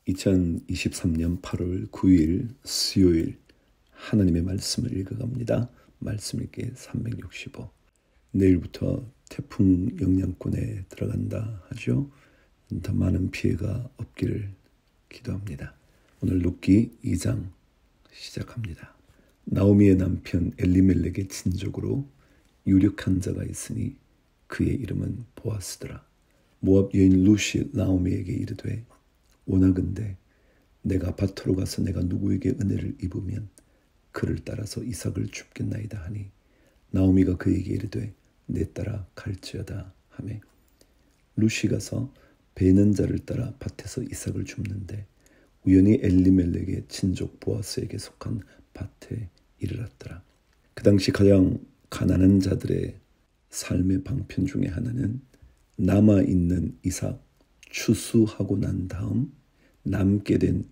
2023년 8월 9일 수요일 하나님의 말씀을 읽어갑니다. 말씀 읽기 365. 내일부터 태풍 영향권에 들어간다 하죠. 더 많은 피해가 없기를 기도합니다. 오늘 룻기 2장 시작합니다. 나오미의 남편 엘리멜렉의 친족으로 유력한 자가 있으니 그의 이름은 보아스더라. 모압 여인 룻이 나오미에게 이르되 원하건대 내가 밭으로 가서 내가 누구에게 은혜를 입으면 그를 따라서 이삭을 줍겠나이다 하니 나오미가 그에게 이르되 내 따라 갈지어다 하매 룻이 가서 베는 자를 따라 밭에서 이삭을 줍는데 우연히 엘리멜렉의 친족 보아스에게 속한 밭에 이르렀더라. 그 당시 가장 가난한 자들의 삶의 방편 중에 하나는 남아있는 이삭 추수하고 난 다음 남게 된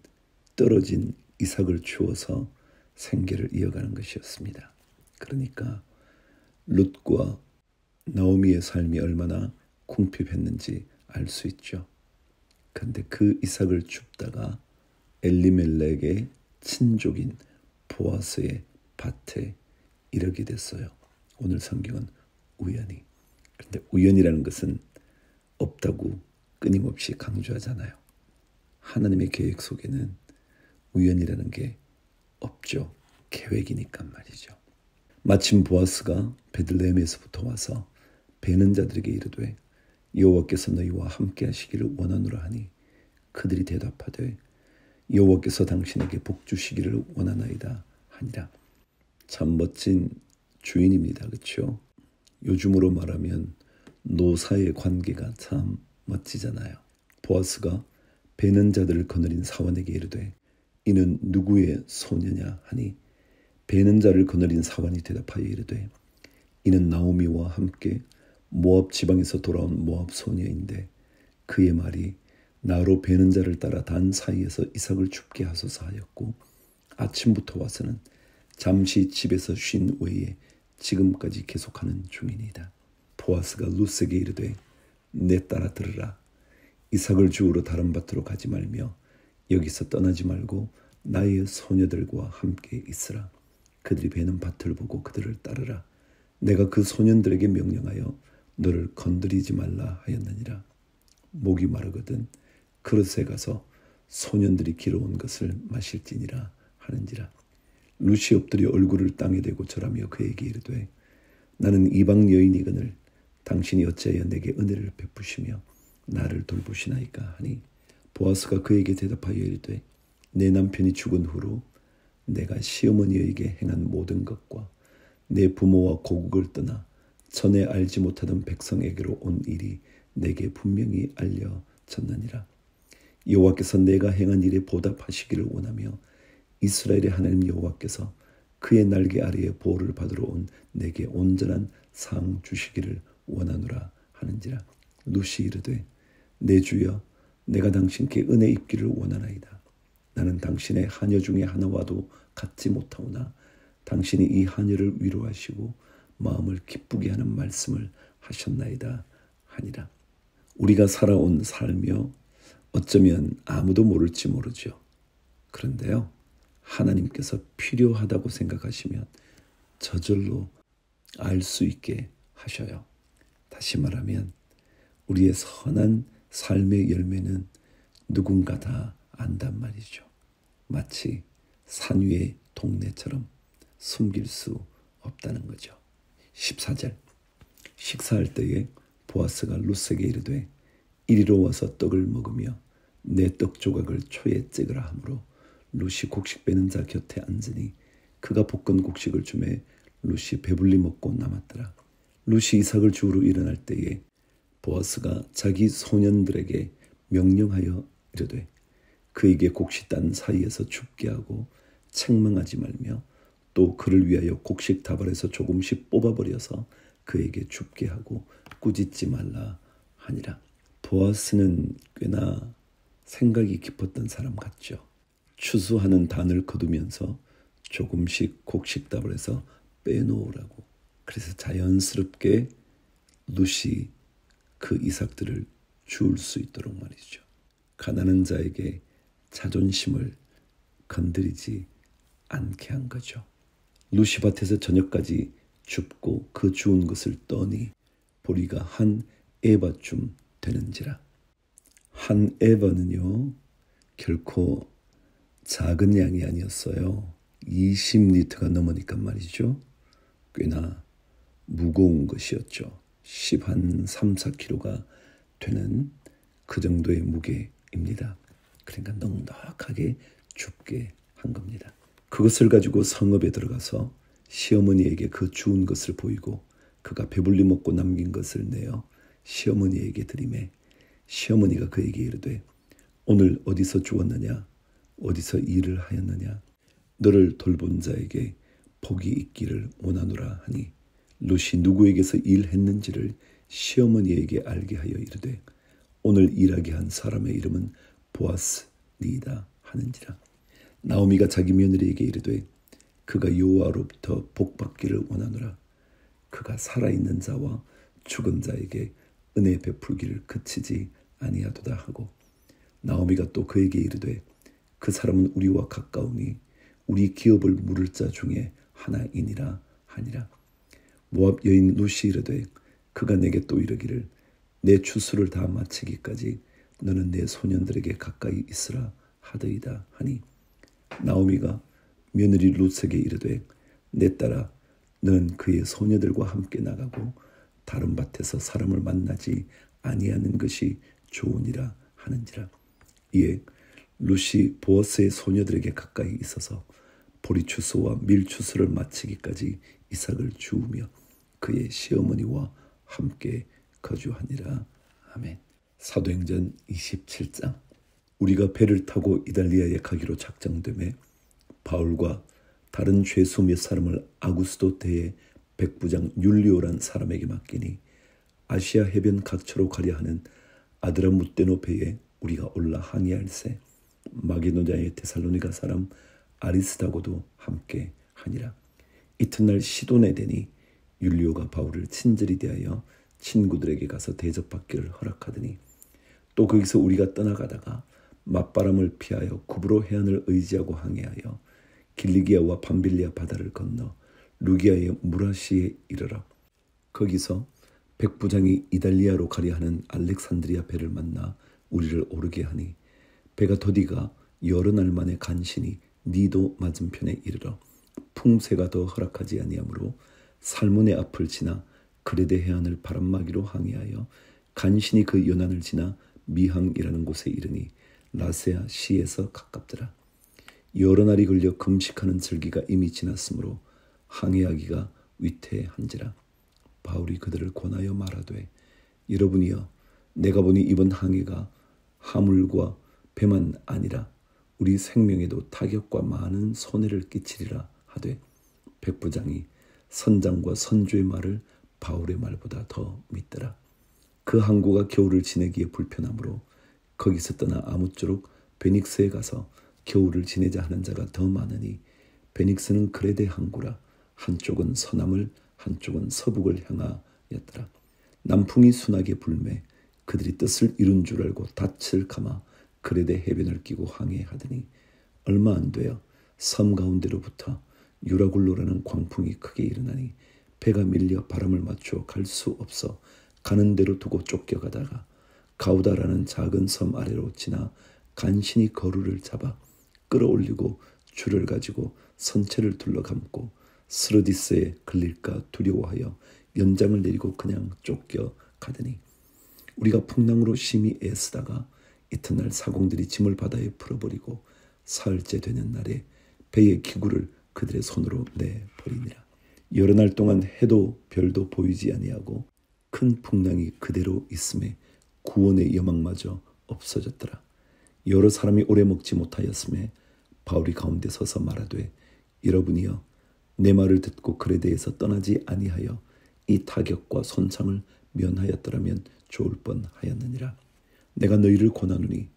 떨어진 이삭을 주어서 생계를 이어가는 것이었습니다. 그러니까 룻과 나오미의 삶이 얼마나 궁핍했는지 알 수 있죠. 그런데 그 이삭을 줍다가 엘리멜렉의 친족인 보아스의 밭에 이르게 됐어요. 오늘 성경은 우연히. 그런데 우연이라는 것은 없다고 끊임없이 강조하잖아요. 하나님의 계획 속에는 우연이라는 게 없죠. 계획이니까 말이죠. 마침 보아스가 베들레헴에서부터 와서 베는 자들에게 이르되 여호와께서 너희와 함께 하시기를 원하노라 하니 그들이 대답하되 여호와께서 당신에게 복 주시기를 원하나이다 하니라. 참 멋진 주인입니다. 그렇죠? 요즘으로 말하면 노사의 관계가 참 멋지잖아요. 보아스가 베는 자들을 거느린 사원에게 이르되 이는 누구의 소녀냐 하니 베는 자를 거느린 사원이 대답하여 이르되 이는 나오미와 함께 모압 지방에서 돌아온 모압 소녀인데 그의 말이 나로 베는 자를 따라 단 사이에서 이삭을 줍게 하소서 하였고 아침부터 와서는 잠시 집에서 쉰 외에 지금까지 계속하는 중이니이다. 보아스가 룻에게 이르되 내 따라 들으라. 이삭을 주우러 다른 밭으로 가지 말며 여기서 떠나지 말고 나의 소녀들과 함께 있으라. 그들이 베는 밭을 보고 그들을 따르라. 내가 그 소년들에게 명령하여 너를 건드리지 말라 하였느니라. 목이 마르거든 그릇에 가서 소년들이 길어온 것을 마실지니라 하는지라. 룻이 엎드려 얼굴을 땅에 대고 절하며 그에게 이르되 나는 이방 여인이거늘 당신이 어찌하여 내게 은혜를 베푸시며 나를 돌보시나이까 하니 보아스가 그에게 대답하여 이르되 내 남편이 죽은 후로 내가 시어머니에게 행한 모든 것과 내 부모와 고국을 떠나 전에 알지 못하던 백성에게로 온 일이 내게 분명히 알려졌느니라. 여호와께서 내가 행한 일에 보답하시기를 원하며 이스라엘의 하나님 여호와께서 그의 날개 아래에 보호를 받으러 온 내게 온전한 상 주시기를 원하노라 하는지라. 룻이 이르되 내 주여 내가 당신께 은혜 입기를 원하나이다. 나는 당신의 하녀 중에 하나와도 같지 못하오나 당신이 이 하녀를 위로하시고 마음을 기쁘게 하는 말씀을 하셨나이다 하니라. 우리가 살아온 삶이요 어쩌면 아무도 모를지 모르죠. 그런데요 하나님께서 필요하다고 생각하시면 저절로 알 수 있게 하셔요. 다시 말하면 우리의 선한 삶의 열매는 누군가 다 안단 말이죠. 마치 산 위의 동네처럼 숨길 수 없다는 거죠. 14절 식사할 때에 보아스가 룻에게 이르되 이리로 와서 떡을 먹으며 내 떡 조각을 초에 찌으라 하므로 룻이 곡식 빼는 자 곁에 앉으니 그가 볶은 곡식을 주매 룻이 배불리 먹고 남았더라. 룻이 이삭을 주우러 일어날 때에 보아스가 자기 소년들에게 명령하여 이르되 그에게 곡식 단 사이에서 줍게 하고 책망하지 말며 또 그를 위하여 곡식 다발에서 조금씩 뽑아버려서 그에게 줍게 하고 꾸짖지 말라 하니라. 보아스는 꽤나 생각이 깊었던 사람 같죠. 추수하는 단을 거두면서 조금씩 곡식 다발에서 빼놓으라고. 그래서 자연스럽게 룻이 그 이삭들을 주울 수 있도록 말이죠. 가난한 자에게 자존심을 건드리지 않게 한 거죠. 루시밭에서 저녁까지 줍고 그 주운 것을 떠니 보리가 한 에바쯤 되는지라. 한 에바는요 결코 작은 양이 아니었어요. 20리터가 넘으니까 말이죠. 꽤나 무거운 것이었죠. 3, 4kg가 되는 그 정도의 무게입니다. 그러니까 넉넉하게 줍게 한 겁니다. 그것을 가지고 성읍에 들어가서 시어머니에게 그 주운 것을 보이고 그가 배불리 먹고 남긴 것을 내어 시어머니에게 드리매 시어머니가 그에게 이르되 오늘 어디서 주웠느냐 어디서 일을 하였느냐 너를 돌본 자에게 복이 있기를 원하노라 하니 룻이 누구에게서 일했는지를 시어머니에게 알게 하여 이르되 오늘 일하게 한 사람의 이름은 보아스니이다 하는지라. 나오미가 자기 며느리에게 이르되 그가 여호와로부터 복받기를 원하노라. 그가 살아있는 자와 죽은 자에게 은혜 베풀기를 그치지 아니하도다 하고 나오미가 또 그에게 이르되 그 사람은 우리와 가까우니 우리 기업을 물을 자 중에 하나이니라 하니라. 모압 여인 룻이 이르되 그가 내게 또 이르기를 내 추수를 다 마치기까지 너는 내 소년들에게 가까이 있으라 하더이다 하니 나오미가 며느리 룻에게 이르되 내 딸아 너는 그의 소녀들과 함께 나가고 다른 밭에서 사람을 만나지 아니하는 것이 좋으니라 하는지라. 이에 룻이 보아스의 소녀들에게 가까이 있어서 보리추수와 밀추수를 마치기까지 이삭을 주우며 그의 시어머니와 함께 거주하니라. 아멘. 사도행전 27장. 우리가 배를 타고 이달리아에 가기로 작정되매 바울과 다른 죄수 몇 사람을 아구스도 대의 백부장 율리오란 사람에게 맡기니 아시아 해변 각처로 가려 하는 아드라무떼노 배에 우리가 올라 항해할세 마게도냐의 데살로니가 사람 아리스다고도 함께 하니라. 이튿날 시돈에 되니 율리오가 바울을 친절히 대하여 친구들에게 가서 대접받기를 허락하더니 또 거기서 우리가 떠나가다가 맞바람을 피하여 구브로 해안을 의지하고 항해하여 길리기아와 밤빌리아 바다를 건너 루기아의 무라시에 이르러 거기서 백부장이 이달리아로 가려 하는 알렉산드리아 배를 만나 우리를 오르게 하니 배가 더디가 여러 날 만에 간신히 니도 맞은편에 이르러 풍세가 더 허락하지 아니하므로 살몬의 앞을 지나 그레데 해안을 바람막이로 항해하여 간신히 그 연안을 지나 미항이라는 곳에 이르니 라세아 시에서 가깝더라. 여러 날이 걸려 금식하는 절기가 이미 지났으므로 항해하기가 위태한지라. 바울이 그들을 권하여 말하되 여러분이여 내가 보니 이번 항해가 하물과 배만 아니라 우리 생명에도 타격과 많은 손해를 끼치리라 하되 백부장이 선장과 선주의 말을 바울의 말보다 더 믿더라. 그 항구가 겨울을 지내기에 불편하므로 거기서 떠나 아무쪼록 베닉스에 가서 겨울을 지내자 하는 자가 더 많으니 베닉스는 그레데 항구라. 한쪽은 서남을 한쪽은 서북을 향하였더라. 남풍이 순하게 불매 그들이 뜻을 이룬 줄 알고 닻을 감아 그레데 해변을 끼고 항해하더니 얼마 안 되어 섬 가운데로부터 유라굴로라는 광풍이 크게 일어나니 배가 밀려 바람을 맞춰 갈 수 없어 가는 대로 두고 쫓겨가다가 가우다라는 작은 섬 아래로 지나 간신히 거루를 잡아 끌어올리고 줄을 가지고 선체를 둘러감고 스르디스에 걸릴까 두려워하여 연장을 내리고 그냥 쫓겨가더니 우리가 풍랑으로 심히 애쓰다가 이튿날 사공들이 짐을 바다에 풀어버리고 사흘째 되는 날에 배의 기구를 그들의 손으로 내버리니라. 여러 날 동안 해도 별도 보이지 아니하고 큰 풍랑이 그대로 있음에 구원의 여망마저 없어졌더라. 여러 사람이 오래 먹지 못하였음에 바울이 가운데 서서 말하되 여러분이여 내 말을 듣고 그레데에서 떠나지 아니하여 이 타격과 손상을 면하였더라면 좋을 뻔하였느니라. 내가 너희를 권하노니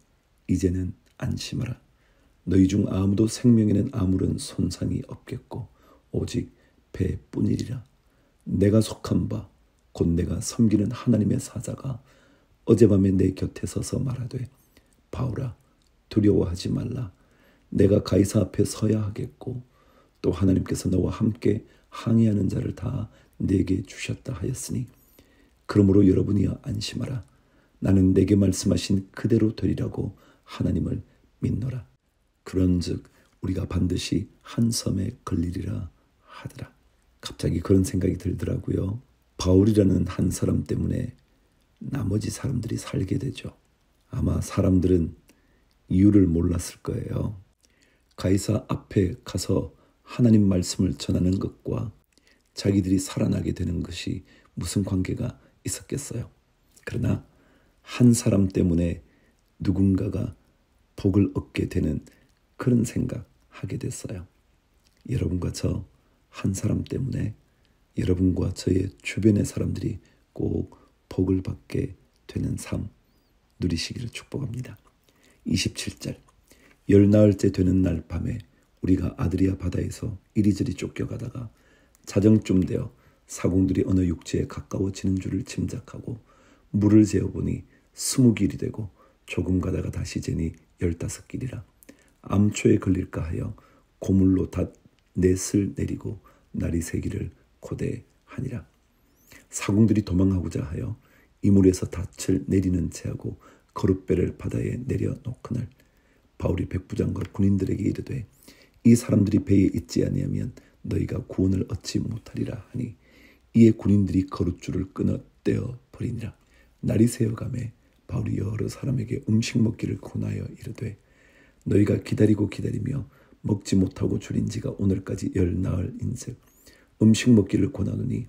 이제는 안심하라. 너희 중 아무도 생명에는 아무런 손상이 없겠고 오직 배뿐이리라. 내가 속한 바 곧 내가 섬기는 하나님의 사자가 어젯밤에 내 곁에 서서 말하되 바울아 두려워하지 말라. 내가 가이사 앞에 서야 하겠고 또 하나님께서 너와 함께 항의하는 자를 다 내게 주셨다 하였으니 그러므로 여러분이 안심하라. 나는 내게 말씀하신 그대로 되리라고 하나님을 믿노라. 그런즉 우리가 반드시 한 섬에 걸리리라 하더라. 갑자기 그런 생각이 들더라고요. 바울이라는 한 사람 때문에 나머지 사람들이 살게 되죠. 아마 사람들은 이유를 몰랐을 거예요. 가이사 앞에 가서 하나님 말씀을 전하는 것과 자기들이 살아나게 되는 것이 무슨 관계가 있었겠어요. 그러나 한 사람 때문에 누군가가 복을 얻게 되는 그런 생각하게 됐어요. 여러분과 저 한 사람 때문에 여러분과 저의 주변의 사람들이 꼭 복을 받게 되는 삶 누리시기를 축복합니다. 27절 열 나흘째 되는 날 밤에 우리가 아드리아 바다에서 이리저리 쫓겨가다가 자정쯤 되어 사공들이 어느 육지에 가까워지는 줄을 짐작하고 물을 재어보니 20길이 되고 조금 가다가 다시 재니 15길이라 암초에 걸릴까 하여 고물로 닷 넷을 내리고 날이 새기를 고대하니라. 사공들이 도망하고자 하여 이물에서 닻을 내리는 채하고 거룻배를 바다에 내려놓거늘 바울이 백부장과 군인들에게 이르되 이 사람들이 배에 있지 아니하면 너희가 구원을 얻지 못하리라 하니 이에 군인들이 거룻줄을 끊어 떼어 버리니라. 날이 새어가매 바울이 여러 사람에게 음식 먹기를 권하여 이르되 너희가 기다리며 먹지 못하고 줄인 지가 오늘까지 10나흘인즉 음식 먹기를 권하노니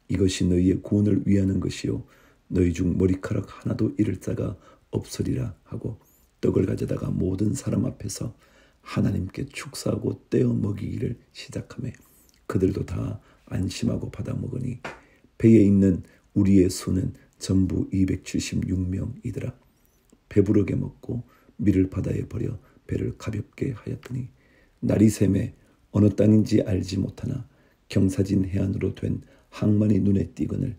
이것이 너희의 구원을 위하는 것이요 너희 중 머리카락 하나도 잃을 자가 없으리라 하고 떡을 가져다가 모든 사람 앞에서 하나님께 축사하고 떼어 먹이기를 시작하며 그들도 다 안심하고 받아 먹으니 배에 있는 우리의 수는 전부 276명이더라. 배부르게 먹고 밀을 바다에 버려 배를 가볍게 하였더니 날이 새매 어느 땅인지 알지 못하나 경사진 해안으로 된 항만이 눈에 띄거늘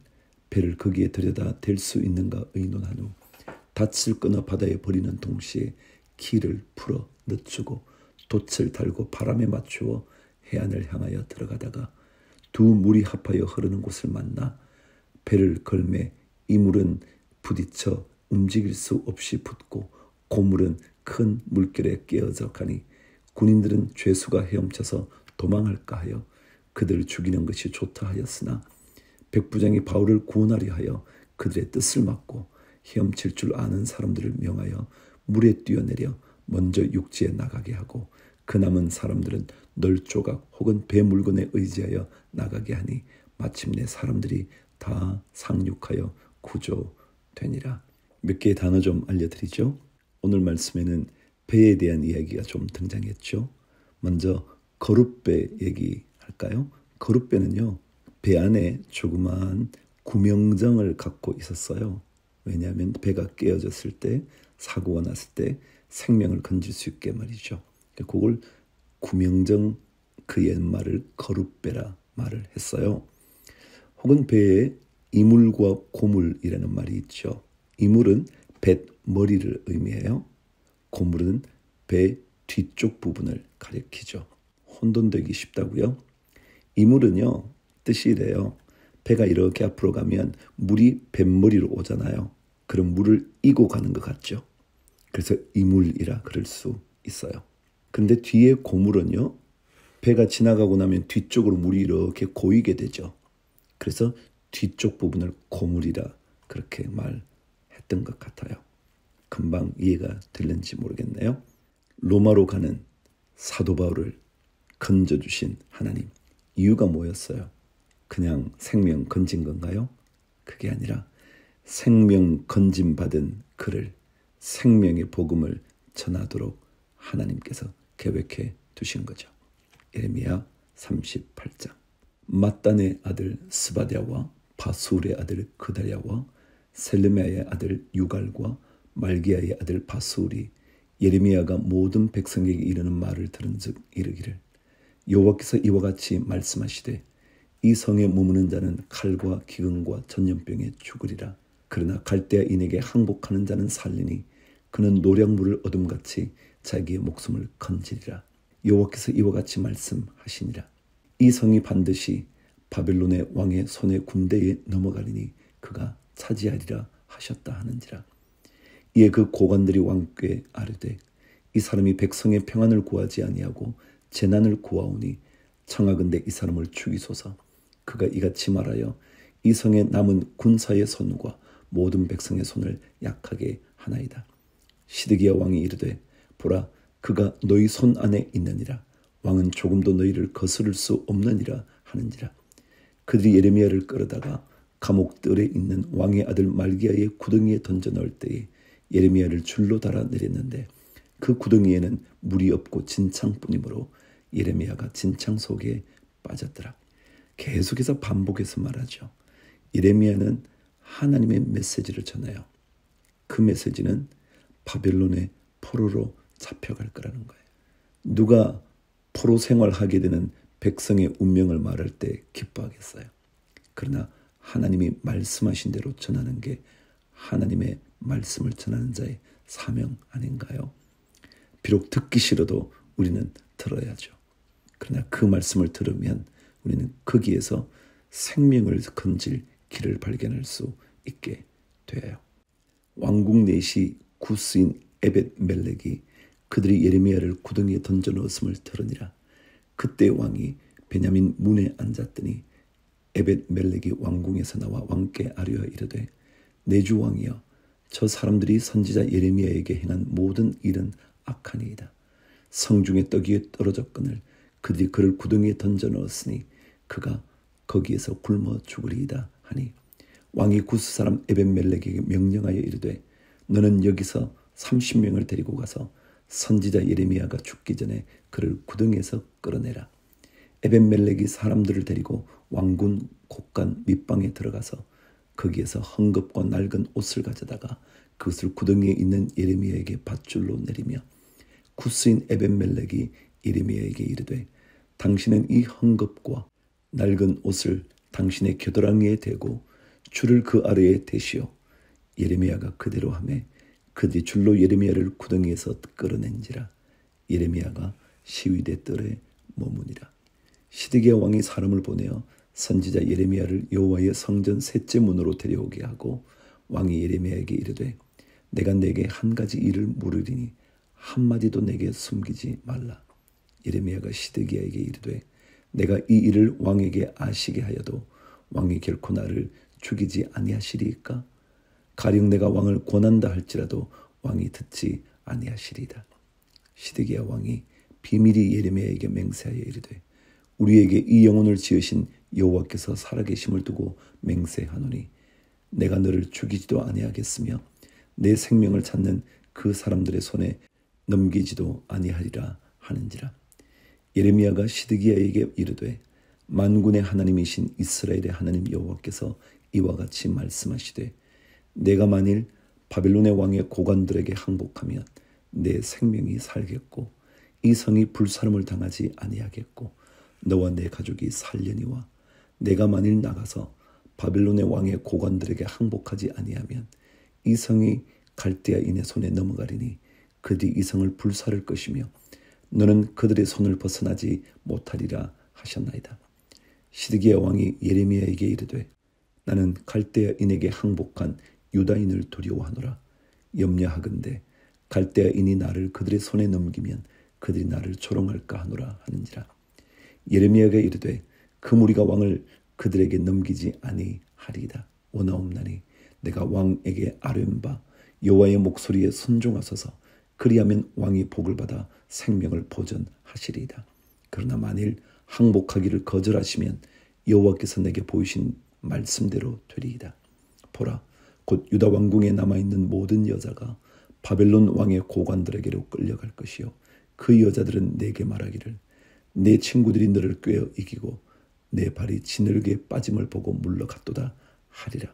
배를 거기에 들여다 댈 수 있는가 의논한 후 닻을 끊어 바다에 버리는 동시에 키를 풀어 늦추고 돛을 달고 바람에 맞추어 해안을 향하여 들어가다가 두 물이 합하여 흐르는 곳을 만나 배를 걸매 이 물은 부딪혀 움직일 수 없이 붙고 고물은 큰 물결에 깨어져 가니 군인들은 죄수가 헤엄쳐서 도망할까 하여 그들을 죽이는 것이 좋다 하였으나 백부장이 바울을 구원하려 하여 그들의 뜻을 막고 헤엄칠 줄 아는 사람들을 명하여 물에 뛰어내려 먼저 육지에 나가게 하고 그 남은 사람들은 널조각 혹은 배 물건에 의지하여 나가게 하니 마침내 사람들이 다 상륙하여 구조되니라. 몇 개의 단어 좀 알려드리죠. 오늘 말씀에는 배에 대한 이야기가 좀 등장했죠. 먼저 거룻배 얘기할까요? 거룻배는요, 배 안에 조그마한 구명정을 갖고 있었어요. 왜냐하면 배가 깨어졌을 때, 사고가 났을 때 생명을 건질 수 있게 말이죠. 그걸 구명정, 그 옛말을 거룻배라 말을 했어요. 혹은 배에 이물과 고물이라는 말이 있죠. 이물은 배 머리를 의미해요. 고물은 배 뒤쪽 부분을 가리키죠. 혼돈되기 쉽다고요? 이물은요, 뜻이 이래요. 배가 이렇게 앞으로 가면 물이 뱃머리로 오잖아요. 그럼 물을 이고 가는 것 같죠. 그래서 이물이라 그럴 수 있어요. 근데 뒤에 고물은요, 배가 지나가고 나면 뒤쪽으로 물이 이렇게 고이게 되죠. 그래서 뒤쪽 부분을 고물이라 그렇게 말했던 것 같아요. 금방 이해가 될는지 모르겠네요. 로마로 가는 사도 바울을 건져주신 하나님. 이유가 뭐였어요? 그냥 생명 건진 건가요? 그게 아니라 생명 건진 받은 그를 생명의 복음을 전하도록 하나님께서 계획해 두신 거죠. 예레미야 38장. mat단의 아들 스바랴와 바술의 아들 그다랴와 셀레미야의 아들 유갈과 말기야의 아들 바술이 예레미야가 모든 백성에게 이르는 말을 들은즉 이르기를 여호와께서 이와 같이 말씀하시되 이 성에 머무는 자는 칼과 기근과 전염병에 죽으리라. 그러나 갈대아인에게 항복하는 자는 살리니 그는 노량물을 어둠같이 자기의 목숨을 건지리라. 여호와께서 이와 같이 말씀하시니라. 이 성이 반드시 바벨론의 왕의 손의 군대에 넘어가리니 그가 차지하리라 하셨다 하는지라. 이에 그 고관들이 왕께 아뢰되 이 사람이 백성의 평안을 구하지 아니하고 재난을 구하오니 청하건대 이 사람을 죽이소서. 그가 이같이 말하여 이 성에 남은 군사의 손과 모든 백성의 손을 약하게 하나이다. 시드기야 왕이 이르되 보라 그가 너희 손 안에 있느니라. 왕은 조금도 너희를 거스를 수 없느니라 하는지라. 그들이 예레미야를 끌어다가 감옥들에 있는 왕의 아들 말기야의 구덩이에 던져 넣을 때에 예레미야를 줄로 달아 내렸는데 그 구덩이에는 물이 없고 진창뿐이므로 예레미야가 진창 속에 빠졌더라. 계속해서 반복해서 말하죠. 예레미야는 하나님의 메시지를 전해요. 그 메시지는 바벨론의 포로로 잡혀갈 거라는 거예요. 누가 포로 생활하게 되는 백성의 운명을 말할 때 기뻐하겠어요. 그러나 하나님이 말씀하신 대로 전하는 게 하나님의 말씀을 전하는 자의 사명 아닌가요? 비록 듣기 싫어도 우리는 들어야죠. 그러나 그 말씀을 들으면 우리는 거기에서 생명을 건질 길을 발견할 수 있게 돼요. 왕궁 내시 구스인 에벳 멜렉이 그들이 예레미야를 구덩이에 던져 넣었음을 들으니라. 그때 왕이 베냐민 문에 앉았더니 에벳 멜렉이 왕궁에서 나와 왕께 아뢰어 이르되 내 주 왕이여 저 사람들이 선지자 예레미야에게 행한 모든 일은 악하니이다. 성중의 떡이 떨어졌거늘 그들이 그를 구덩이에 던져 넣었으니 그가 거기에서 굶어 죽으리이다 하니 왕이 구스 사람 에벳 멜렉에게 명령하여 이르되 너는 여기서 30명을 데리고 가서 선지자 예레미야가 죽기 전에 그를 구덩이에서 끌어내라. 에벳 멜렉이 사람들을 데리고 왕궁 곳간 밑방에 들어가서 거기에서 헝겊과 낡은 옷을 가져다가 그것을 구덩이에 있는 예레미야에게 밧줄로 내리며 구스인 에벳 멜렉이 예레미야에게 이르되 당신은 이 헝겊과 낡은 옷을 당신의 겨드랑이에 대고 줄을 그 아래에 대시오. 예레미야가 그대로 하매 그들이 줄로 예레미야를 구덩이에서 끌어낸지라. 예레미야가 시위대 뜰에 머무니라. 시드기야 왕이 사람을 보내어 선지자 예레미야를 여호와의 성전 셋째 문으로 데려오게 하고 왕이 예레미야에게 이르되 내가 내게 한 가지 일을 물으리니 한마디도 내게 숨기지 말라. 예레미야가 시드기야에게 이르되 내가 이 일을 왕에게 아시게 하여도 왕이 결코 나를 죽이지 아니하시리이까? 가령 내가 왕을 권한다 할지라도 왕이 듣지 아니하시리이다. 시드기야 왕이 비밀이 예레미야에게 맹세하여 이르되 우리에게 이 영혼을 지으신 여호와께서 살아계심을 두고 맹세하노니 내가 너를 죽이지도 아니하겠으며 내 생명을 찾는 그 사람들의 손에 넘기지도 아니하리라 하는지라. 예레미야가 시드기야에게 이르되 만군의 하나님이신 이스라엘의 하나님 여호와께서 이와 같이 말씀하시되 내가 만일 바벨론의 왕의 고관들에게 항복하면 내 생명이 살겠고 이 성이 불사름을 당하지 아니하겠고 너와 내 가족이 살려니와 내가 만일 나가서 바벨론의 왕의 고관들에게 항복하지 아니하면 이 성이 갈대아인의 손에 넘어가리니 그들이 이 성을 불사를 것이며 너는 그들의 손을 벗어나지 못하리라 하셨나이다. 시드기야 왕이 예레미야에게 이르되 나는 갈대아인에게 항복한 유다인을 두려워하노라. 염려하건대 갈대아인이 나를 그들의 손에 넘기면 그들이 나를 조롱할까 하노라 하는지라. 예레미야가 이르되 그 무리가 왕을 그들에게 넘기지 아니하리이다. 원하옵나니 내가 왕에게 아뢰는 바 여호와의 목소리에 순종하소서. 그리하면 왕이 복을 받아 생명을 보전하시리이다. 그러나 만일 항복하기를 거절하시면 여호와께서 내게 보이신 말씀대로 되리이다. 보라, 곧 유다 왕궁에 남아있는 모든 여자가 바벨론 왕의 고관들에게로 끌려갈 것이요 그 여자들은 내게 말하기를 내 친구들이 너를 꿰어 이기고 내 발이 지늘게 빠짐을 보고 물러갔도다 하리라.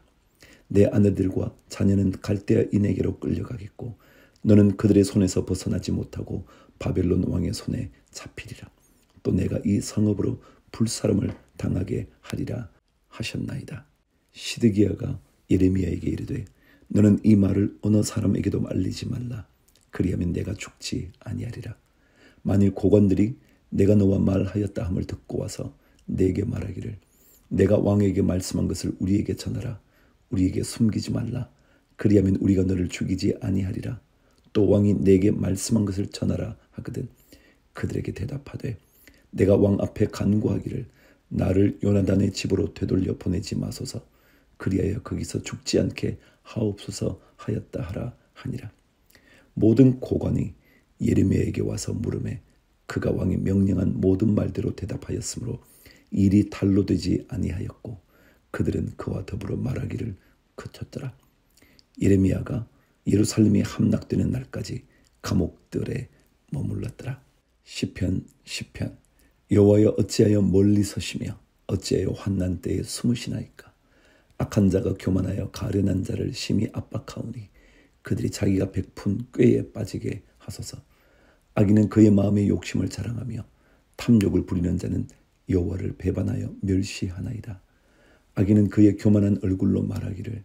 내 아내들과 자녀는 갈대아인에게로 끌려가겠고 너는 그들의 손에서 벗어나지 못하고 바벨론 왕의 손에 잡히리라. 또 내가 이 성읍으로 불사름을 당하게 하리라 하셨나이다. 시드기야가 예레미야에게 이르되 너는 이 말을 어느 사람에게도 알리지 말라. 그리하면 내가 죽지 아니하리라. 만일 고관들이 내가 너와 말하였다 함을 듣고 와서 내게 말하기를 내가 왕에게 말씀한 것을 우리에게 전하라. 우리에게 숨기지 말라. 그리하면 우리가 너를 죽이지 아니하리라. 또 왕이 내게 말씀한 것을 전하라 하거든 그들에게 대답하되 내가 왕 앞에 간구하기를 나를 요나단의 집으로 되돌려 보내지 마소서. 그리하여 거기서 죽지 않게 하옵소서 하였다 하라 하니라. 모든 고관이 예레미야에게 와서 물으매 그가 왕이 명령한 모든 말대로 대답하였으므로 일이 달로 되지 아니하였고 그들은 그와 더불어 말하기를 그쳤더라. 예레미야가 예루살렘이 함락되는 날까지 감옥들에 머물렀더라. 시편 여호와여 어찌하여 멀리 서시며 어찌하여 환난 때에 숨으시나이까. 악한 자가 교만하여 가련한 자를 심히 압박하오니 그들이 자기가 베푼 꾀에 빠지게 하소서. 악인은 그의 마음의 욕심을 자랑하며 탐욕을 부리는 자는 여호와를 배반하여 멸시하나이다. 악인은 그의 교만한 얼굴로 말하기를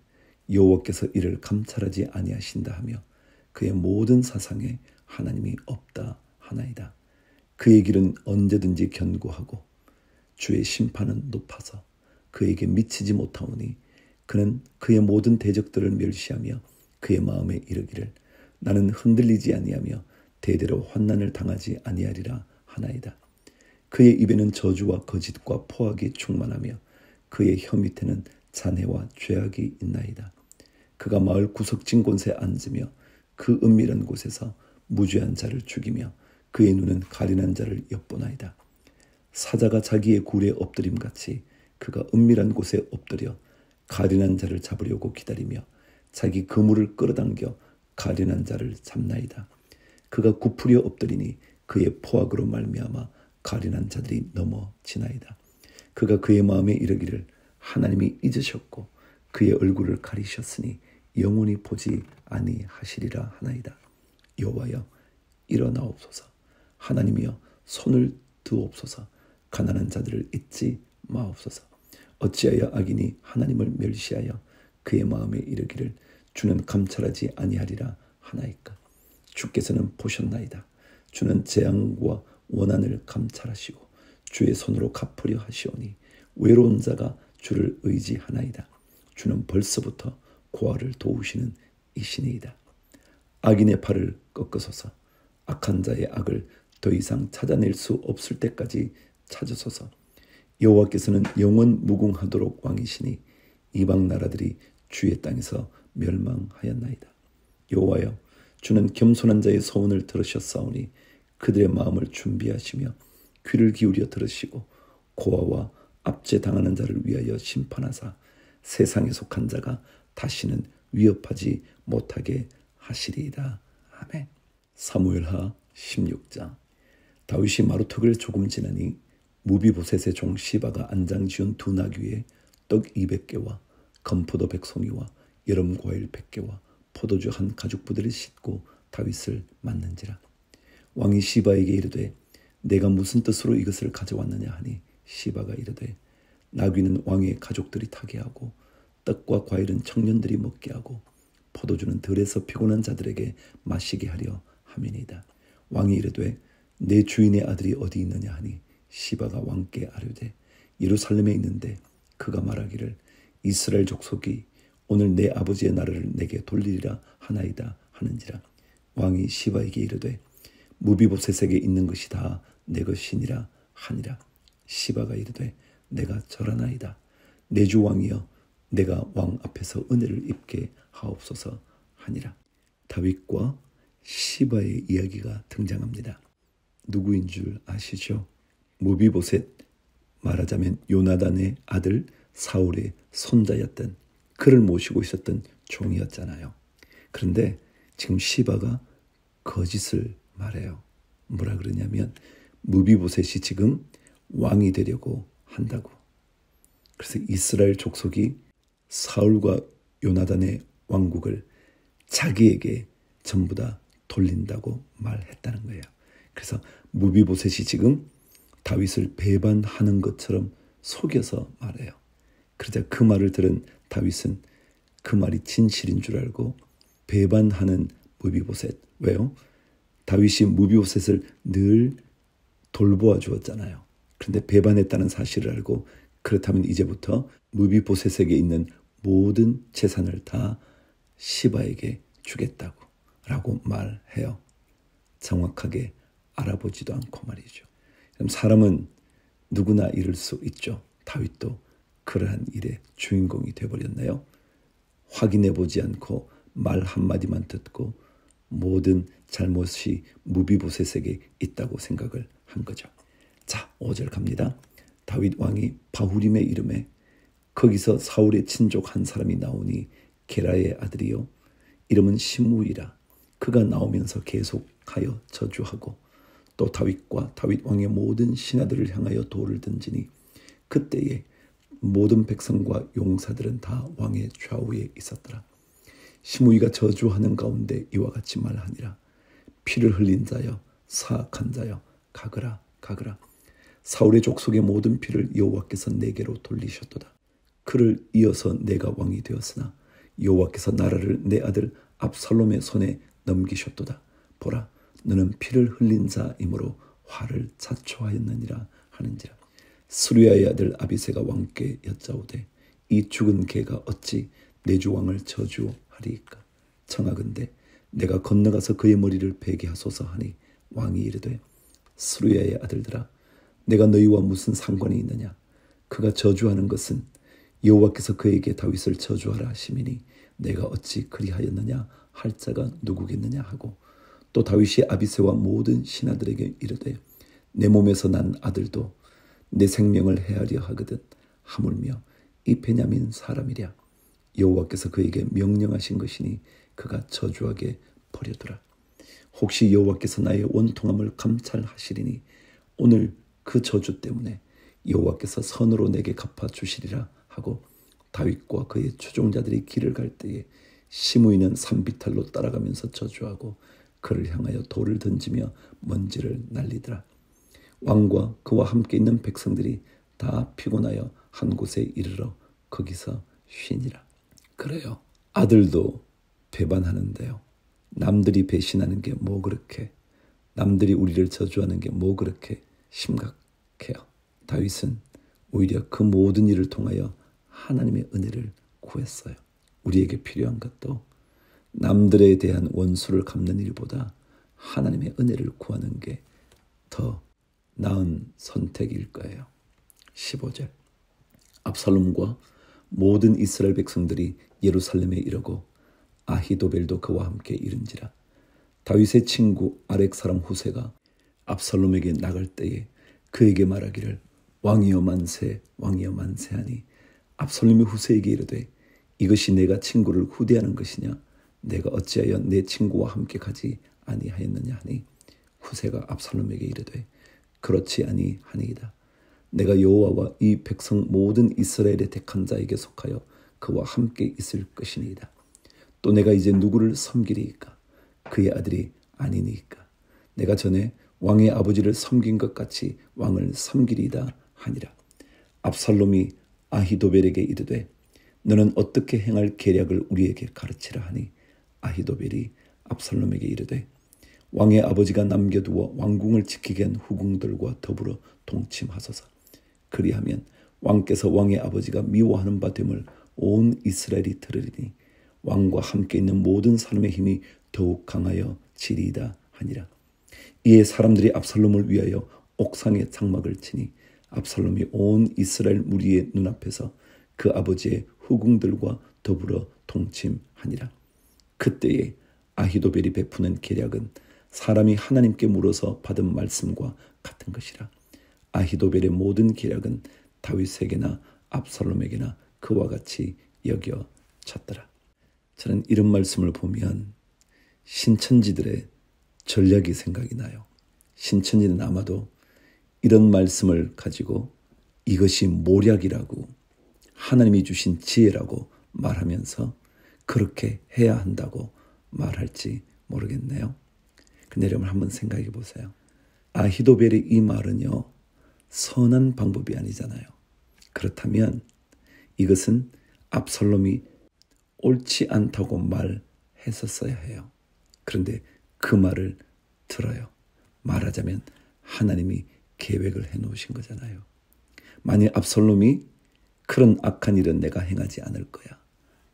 여호와께서 이를 감찰하지 아니하신다 하며 그의 모든 사상에 하나님이 없다 하나이다. 그의 길은 언제든지 견고하고 주의 심판은 높아서 그에게 미치지 못하오니 그는 그의 모든 대적들을 멸시하며 그의 마음에 이르기를 나는 흔들리지 아니하며 대대로 환난을 당하지 아니하리라 하나이다. 그의 입에는 저주와 거짓과 포악이 충만하며 그의 혀 밑에는 잔해와 죄악이 있나이다. 그가 마을 구석진 곳에 앉으며 그 은밀한 곳에서 무죄한 자를 죽이며 그의 눈은 가련한 자를 엿보나이다. 사자가 자기의 굴에 엎드림같이 그가 은밀한 곳에 엎드려 가련한 자를 잡으려고 기다리며 자기 그물을 끌어당겨 가련한 자를 잡나이다. 그가 굽으려 엎드리니 그의 포악으로 말미암아 가련한 자들이 넘어지나이다. 그가 그의 마음에 이르기를 하나님이 잊으셨고 그의 얼굴을 가리셨으니 영원히 보지 아니하시리라 하나이다. 여호와여 일어나옵소서. 하나님이여 손을 드옵소서. 가난한 자들을 잊지 마옵소서. 어찌하여 악인이 하나님을 멸시하여 그의 마음에 이르기를 주는 감찰하지 아니하리라 하나이까. 주께서는 보셨나이다. 주는 재앙과 원한을 감찰하시고 주의 손으로 갚으려 하시오니 외로운 자가 주를 의지하나이다. 주는 벌써부터 고아를 도우시는 이시니이다. 악인의 팔을 꺾으소서. 악한 자의 악을 더 이상 찾아낼 수 없을 때까지 찾으소서. 여호와께서는 영원 무궁하도록 왕이시니 이방 나라들이 주의 땅에서 멸망하였나이다. 여호와여 주는 겸손한 자의 소원을 들으셨사오니 그들의 마음을 준비하시며 귀를 기울여 들으시고 고아와 압제당하는 자를 위하여 심판하사 세상에 속한 자가 다시는 위협하지 못하게 하시리이다. 아멘. 사무엘하 16장. 다윗이 마루턱을 조금 지나니 무비보셋의 종 시바가 안장 지은 두 나귀에 떡 200개와 건포도 100송이와 여름 과일 100개와 포도주 한 가죽부대를 싣고 다윗을 맞는지라. 왕이 시바에게 이르되 내가 무슨 뜻으로 이것을 가져왔느냐 하니 시바가 이르되 나귀는 왕의 가족들이 타게 하고 떡과 과일은 청년들이 먹게 하고 포도주는 들에서 피곤한 자들에게 마시게 하려 함이니이다. 왕이 이르되 내 주인의 아들이 어디 있느냐 하니 시바가 왕께 아뢰되 예루살렘에 있는데 그가 말하기를 이스라엘 족속이 오늘 내 아버지의 나라를 내게 돌리리라 하나이다 하는지라. 왕이 시바에게 이르되 무비보셋에게 있는 것이 다 내 것이니라 하니라. 시바가 이르되 내가 절하나이다. 내 주 왕이여 내가 왕 앞에서 은혜를 입게 하옵소서 하니라. 다윗과 시바의 이야기가 등장합니다. 누구인 줄 아시죠? 무비보셋, 말하자면 요나단의 아들 사울의 손자였던, 그를 모시고 있었던 종이었잖아요. 그런데 지금 시바가 거짓을 말해요. 뭐라 그러냐면 무비보셋이 지금 왕이 되려고 한다고. 그래서 이스라엘 족속이 사울과 요나단의 왕국을 자기에게 전부 다 돌린다고 말했다는 거예요. 그래서 무비보셋이 지금 다윗을 배반하는 것처럼 속여서 말해요. 그러자 그 말을 들은 다윗은 그 말이 진실인 줄 알고 배반하는 무비보셋, 왜요? 다윗이 무비보셋을 늘 돌보아 주었잖아요. 그런데 배반했다는 사실을 알고 그렇다면 이제부터 무비보셋에게 있는 모든 재산을 다 시바에게 주겠다고 라고 말해요. 정확하게 알아보지도 않고 말이죠. 그럼 사람은 누구나 이룰 수 있죠. 다윗도 그러한 일의 주인공이 되어버렸네요. 확인해보지 않고 말 한마디만 듣고 모든 잘못이 무비보셋에게 있다고 생각을 한 거죠. 자, 5절 갑니다. 다윗 왕이 바후림의 이름에 거기서 사울의 친족 한 사람이 나오니 게라의 아들이요 이름은 시므이라. 그가 나오면서 계속하여 저주하고 또 다윗과 다윗 왕의 모든 신하들을 향하여 돌을 던지니 그때에 모든 백성과 용사들은 다 왕의 좌우에 있었더라. 시므이가 저주하는 가운데 이와 같이 말하니라. 피를 흘린 자여 사악한 자여 가거라 가거라. 사울의 족속의 모든 피를 여호와께서 내게로 돌리셨도다. 그를 이어서 내가 왕이 되었으나 여호와께서 나라를 내 아들 압살롬의 손에 넘기셨도다. 보라, 너는 피를 흘린 자이므로 화를 자초하였느니라 하는지라. 스루야의 아들 아비새가 왕께 여짜오되 이 죽은 개가 어찌 내 주 왕을 저주하리이까. 청하건대 내가 건너가서 그의 머리를 베게 하소서 하니 왕이 이르되 스루야의 아들들아 내가 너희와 무슨 상관이 있느냐. 그가 저주하는 것은 여호와께서 그에게 다윗을 저주하라 하심이니 내가 어찌 그리하였느냐 할 자가 누구겠느냐 하고 또 다윗이 아비새와 모든 신하들에게 이르되 내 몸에서 난 아들도 내 생명을 해하려 하거든 하물며 이 베냐민 사람이랴. 여호와께서 그에게 명령하신 것이니 그가 저주하게 버려두라. 혹시 여호와께서 나의 원통함을 감찰하시리니 오늘 그 저주 때문에 여호와께서 선으로 내게 갚아주시리라 하고 다윗과 그의 추종자들이 길을 갈 때에 시므이는 산비탈로 따라가면서 저주하고 그를 향하여 돌을 던지며 먼지를 날리더라. 왕과 그와 함께 있는 백성들이 다 피곤하여 한 곳에 이르러 거기서 쉬니라. 그래요. 아들도 배반하는데요. 남들이 배신하는 게 뭐 그렇게, 남들이 우리를 저주하는 게 뭐 그렇게 심각해요. 다윗은 오히려 그 모든 일을 통하여 하나님의 은혜를 구했어요. 우리에게 필요한 것도 남들에 대한 원수를 갚는 일보다 하나님의 은혜를 구하는 게 더 나은 선택일 거예요. 15절. 압살롬과 모든 이스라엘 백성들이 예루살렘에 이르고 아히도벨도 그와 함께 이른지라. 다윗의 친구 아렉 사람 후세가 압살롬에게 나갈 때에 그에게 말하기를 왕이여 만세 왕이여 만세하니 압살롬이 후세에게 이르되 이것이 내가 친구를 후대하는 것이냐. 내가 어찌하여 내 친구와 함께 가지 아니하였느냐 하니 후세가 압살롬에게 이르되 그렇지 아니하니이다. 내가 여호와와 이 백성 모든 이스라엘의 택한 자에게 속하여 그와 함께 있을 것이니이다. 또 내가 이제 누구를 섬기리이까. 그의 아들이 아니니이까. 내가 전에 왕의 아버지를 섬긴 것 같이 왕을 섬기리이다 하니라. 압살롬이 아히도벨에게 이르되 너는 어떻게 행할 계략을 우리에게 가르치라 하니 아히도벨이 압살롬에게 이르되 왕의 아버지가 남겨두어 왕궁을 지키게 한 후궁들과 더불어 동침하소서. 그리하면 왕께서 왕의 아버지가 미워하는 바 됨을 온 이스라엘이 들으리니 왕과 함께 있는 모든 사람의 힘이 더욱 강하여 지리이다 하니라. 이에 사람들이 압살롬을 위하여 옥상에 장막을 치니 압살롬이 온 이스라엘 무리의 눈앞에서 그 아버지의 후궁들과 더불어 동침하니라. 그때에 아히도벨이 베푸는 계략은 사람이 하나님께 물어서 받은 말씀과 같은 것이라. 아히도벨의 모든 계략은 다윗에게나 압살롬에게나 그와 같이 여겨졌더라. 저는 이런 말씀을 보면 신천지들의 전략이 생각이 나요. 신천지는 아마도 이런 말씀을 가지고 이것이 모략이라고 하나님이 주신 지혜라고 말하면서 그렇게 해야 한다고 말할지 모르겠네요. 근데 여러분 한번 생각해 보세요. 아히도벨의 이 말은요, 선한 방법이 아니잖아요. 그렇다면 이것은 압살롬이 옳지 않다고 말했었어야 해요. 그런데 그 말을 들어요. 말하자면 하나님이 계획을 해놓으신 거잖아요. 만일 압살롬이 그런 악한 일은 내가 행하지 않을 거야.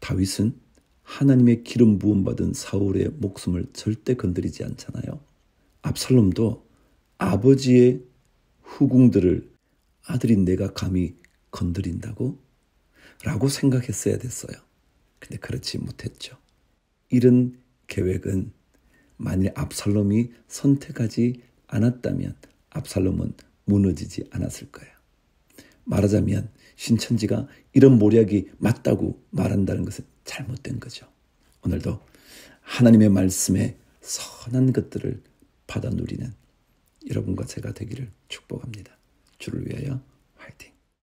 다윗은 하나님의 기름 부음 받은 사울의 목숨을 절대 건드리지 않잖아요. 압살롬도 아버지의 후궁들을 아들인 내가 감히 건드린다고? 라고 생각했어야 됐어요. 근데 그렇지 못했죠. 이런 계획은 만일 압살롬이 선택하지 않았다면 압살롬은 무너지지 않았을 거예요. 말하자면 신천지가 이런 모략이 맞다고 말한다는 것은 잘못된 거죠. 오늘도 하나님의 말씀에 선한 것들을 받아 누리는 여러분과 제가 되기를 축복합니다. 주를 위하여